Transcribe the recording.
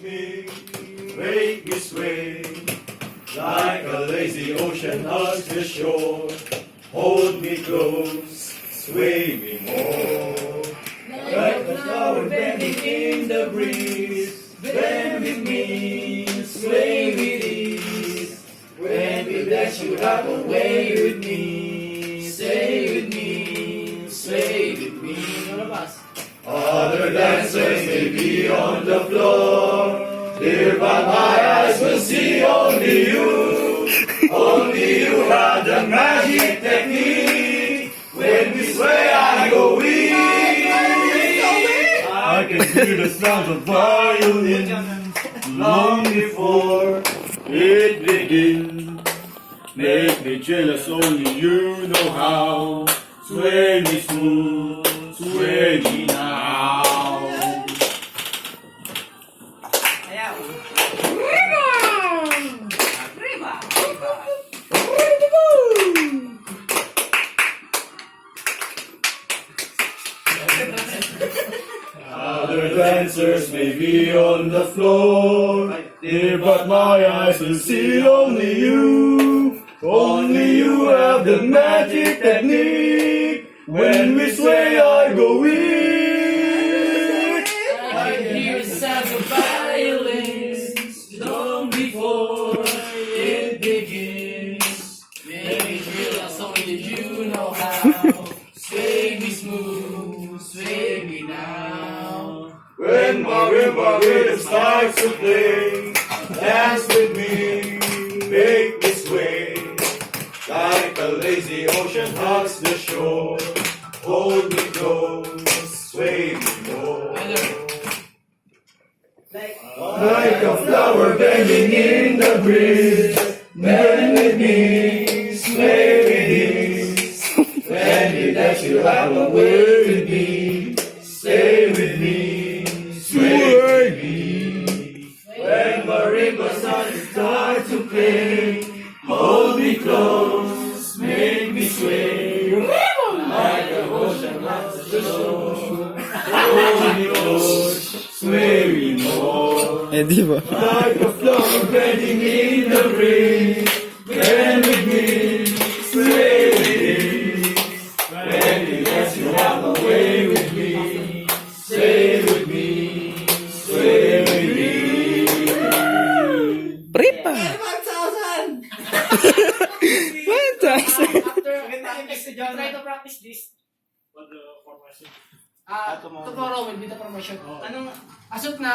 Make me sway, like a lazy ocean hugs the shore. Hold me close, sway me more. Like a flower bending in the breeze, bend with me, sway with ease. When we dance, you have a way with me. Stay with me, sway with me. Other dancers may be on the floor, dear, but my eyes will see only you. Only you have the magic technique. When we sway, I go weak. I can hear the sound of violin long before it begins. Make me jealous, only you know how. Sway me smooth, sway me now. Other dancers may be on the floor, dear, but my eyes will see only you. Only you have the magic technique. When we sway, I go weak. I hear the sound of violins long before it begins. Make me realize only you know how. Sway me smooth, sway me now. When marimba rhythm starts to play, dance with me, make me sway. Like a lazy ocean hugs the shore, hold me close, sway me more. Like a flower bending in the breeze, bend with me, sway with ease. When you dance, you have a way with me. Stay with me, sway with me. When marimba starts to play, hold me close, make me sway. Like the ocean hugs the shore, hold me close, sway me more. Di ba? Like a flower bending in the breeze, bend with me, sway with ease. When you dance, you have a way with me. Stay with me, sway with me. Prepa! 1,000! 1,000! Try to practice this. What the formation? Tomorrow will be the promotion. Anong asot na